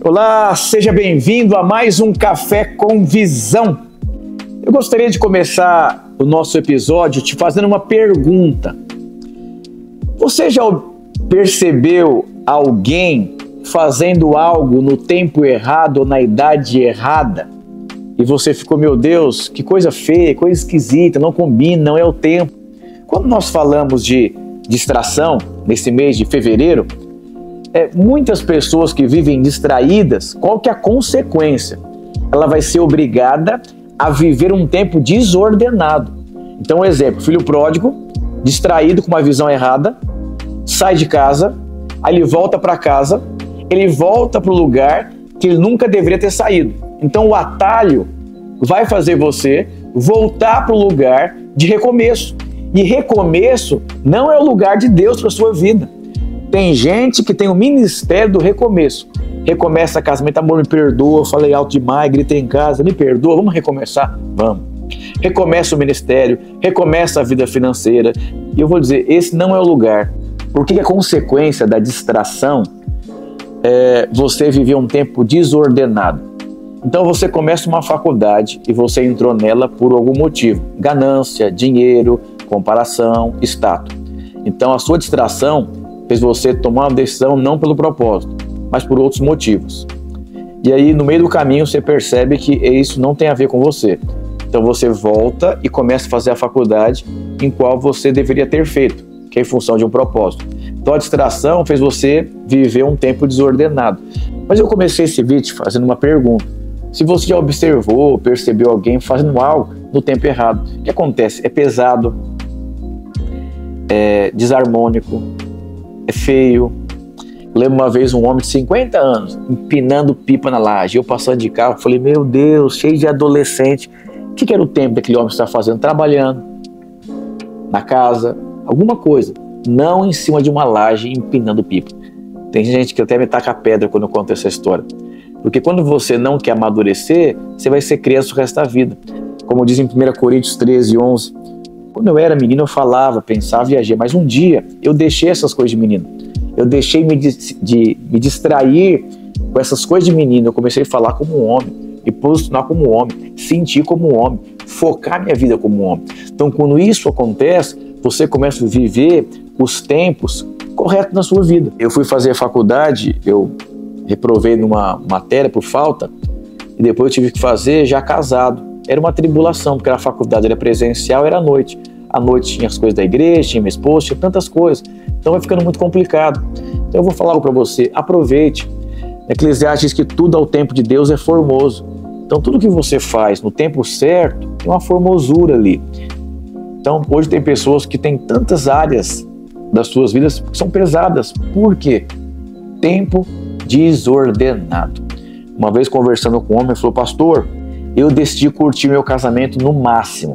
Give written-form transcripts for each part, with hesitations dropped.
Olá, seja bem-vindo a mais um Café com Visão. Eu gostaria de começar o nosso episódio te fazendo uma pergunta. Você já percebeu alguém fazendo algo no tempo errado ou na idade errada? E você ficou, meu Deus, que coisa feia, coisa esquisita, não combina, não é o tempo. Quando nós falamos de distração, nesse mês de fevereiro, muitas pessoas que vivem distraídas, qual que é a consequência? Ela vai ser obrigada a viver um tempo desordenado. Então, um exemplo, filho pródigo, distraído com uma visão errada, sai de casa, aí ele volta para casa, ele volta para o lugar que ele nunca deveria ter saído. Então, o atalho vai fazer você voltar para o lugar de recomeço. E recomeço não é o lugar de Deus para a sua vida. Tem gente que tem o ministério do recomeço. Recomeça casamento, amor, me perdoa, falei alto demais, gritei em casa, me perdoa, vamos recomeçar? Vamos. Recomeça o ministério, recomeça a vida financeira. E eu vou dizer, esse não é o lugar. Porque a consequência da distração é você viver um tempo desordenado. Então você começa uma faculdade e você entrou nela por algum motivo. Ganância, dinheiro, comparação, status. Então a sua distração fez você tomar uma decisão não pelo propósito, mas por outros motivos. E aí, no meio do caminho, você percebe que isso não tem a ver com você. Então você volta e começa a fazer a faculdade em qual você deveria ter feito, que é em função de um propósito. Então a distração fez você viver um tempo desordenado. Mas eu comecei esse vídeo fazendo uma pergunta. Se você já observou, percebeu alguém fazendo algo no tempo errado, o que acontece? É pesado, é desarmônico, é feio. Eu lembro uma vez um homem de 50 anos empinando pipa na laje. Eu passando de carro, falei, meu Deus, cheio de adolescente. O que era o tempo daquele homem estar fazendo? Trabalhando, na casa, alguma coisa. Não em cima de uma laje empinando pipa. Tem gente que até me taca a pedra quando eu conto essa história. Porque quando você não quer amadurecer, você vai ser criança o resto da vida. Como diz em 1 Coríntios 13:11. Quando eu era menino eu falava, pensava, viajei, mas um dia eu deixei essas coisas de menino. Eu deixei me distrair com essas coisas de menino. Eu comecei a falar como um homem, me posicionar como um homem, sentir como um homem, focar minha vida como um homem. Então quando isso acontece, você começa a viver os tempos corretos na sua vida. Eu fui fazer a faculdade, eu reprovei numa matéria por falta, e depois eu tive que fazer já casado. Era uma tribulação, porque a faculdade era presencial, era à noite. À noite tinha as coisas da igreja, tinha minha esposa, tinha tantas coisas. Então vai ficando muito complicado. Então eu vou falar algo para você, aproveite. Eclesiastes diz que tudo ao tempo de Deus é formoso. Então tudo que você faz no tempo certo tem uma formosura ali. Então hoje tem pessoas que têm tantas áreas das suas vidas que são pesadas. Por quê? Tempo desordenado. Uma vez conversando com um homem, ele falou, pastor, eu decidi curtir meu casamento no máximo.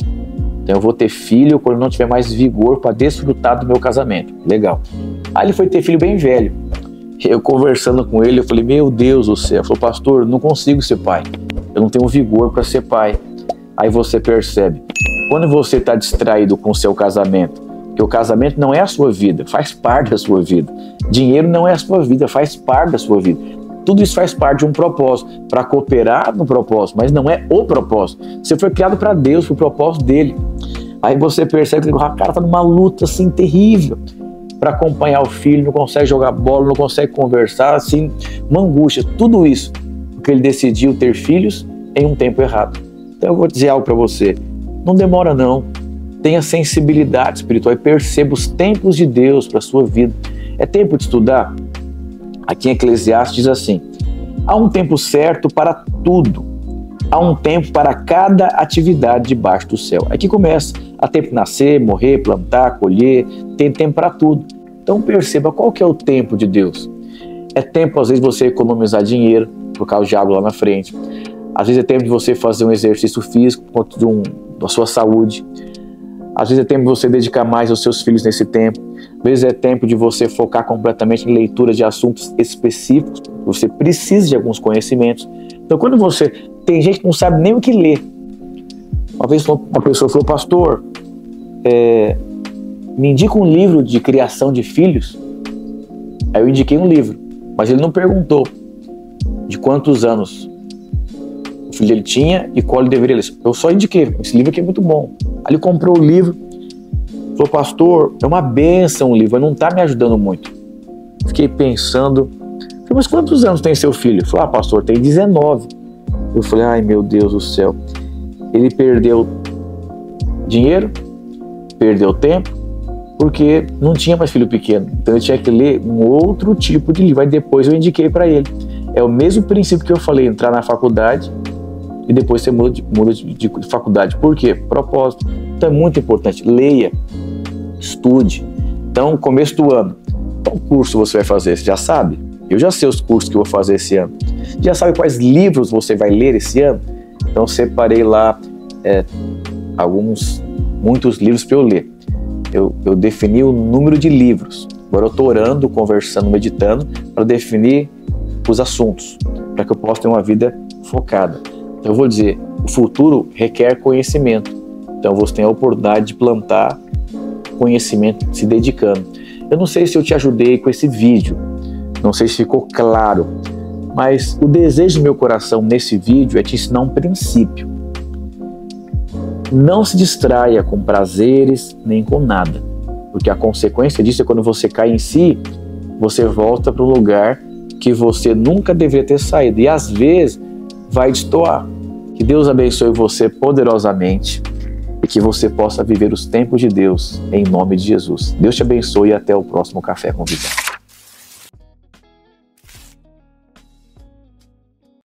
Então eu vou ter filho quando não tiver mais vigor para desfrutar do meu casamento. Legal. Aí ele foi ter filho bem velho. Eu conversando com ele, eu falei, meu Deus do céu. Ele falou, pastor, não consigo ser pai. Eu não tenho vigor para ser pai. Aí você percebe, quando você está distraído com o seu casamento, que o casamento não é a sua vida, faz parte da sua vida. Dinheiro não é a sua vida, faz parte da sua vida. Tudo isso faz parte de um propósito, para cooperar no propósito, mas não é o propósito. Você foi criado para Deus, para o propósito dele. Aí você percebe que o cara está numa luta assim terrível para acompanhar o filho, não consegue jogar bola, não consegue conversar, assim, uma angústia. Tudo isso porque ele decidiu ter filhos em um tempo errado. Então eu vou dizer algo para você, não demora não. Tenha sensibilidade espiritual e perceba os tempos de Deus para a sua vida. É tempo de estudar? Aqui em Eclesiastes diz assim, há um tempo certo para tudo, há um tempo para cada atividade debaixo do céu. Aqui começa, há tempo de nascer, morrer, plantar, colher, tem tempo para tudo. Então perceba qual que é o tempo de Deus. É tempo às vezes você economizar dinheiro por causa de algo lá na frente. Às vezes é tempo de você fazer um exercício físico por conta da sua saúde. Às vezes é tempo de você dedicar mais aos seus filhos nesse tempo. Às vezes é tempo de você focar completamente em leitura de assuntos específicos. Você precisa de alguns conhecimentos. Então quando você... Tem gente que não sabe nem o que ler. Uma vez uma pessoa falou, pastor, me indica um livro de criação de filhos. Aí eu indiquei um livro, mas ele não perguntou de quantos anos o filho dele tinha e qual ele deveria ler. Eu só indiquei, esse livro aqui é muito bom. Aí ele comprou o livro, falou, pastor, é uma bênção o livro, mas não está me ajudando muito. Fiquei pensando, mas quantos anos tem seu filho? Ele falou, pastor, tem 19. Eu falei, ai meu Deus do céu. Ele perdeu dinheiro, perdeu tempo, porque não tinha mais filho pequeno. Então ele tinha que ler um outro tipo de livro. Aí depois eu indiquei para ele. É o mesmo princípio que eu falei, entrar na faculdade e depois você muda de faculdade. Por quê? Propósito. Então é muito importante. Leia, estude. Então, começo do ano, qual curso você vai fazer? Você já sabe? Eu já sei os cursos que eu vou fazer esse ano. Já sabe quais livros você vai ler esse ano? Então separei lá muitos livros para eu ler. Eu defini o número de livros. Agora eu estou orando, conversando, meditando para definir os assuntos, para que eu possa ter uma vida focada. Então eu vou dizer, o futuro requer conhecimento. Então você tem a oportunidade de plantar conhecimento se dedicando. Eu não sei se eu te ajudei com esse vídeo, não sei se ficou claro, mas o desejo do meu coração nesse vídeo é te ensinar um princípio. Não se distraia com prazeres nem com nada, porque a consequência disso é quando você cai em si, você volta para um lugar que você nunca deveria ter saído e às vezes vai destoar. Que Deus abençoe você poderosamente e que você possa viver os tempos de Deus em nome de Jesus. Deus te abençoe e até o próximo Café com Visão.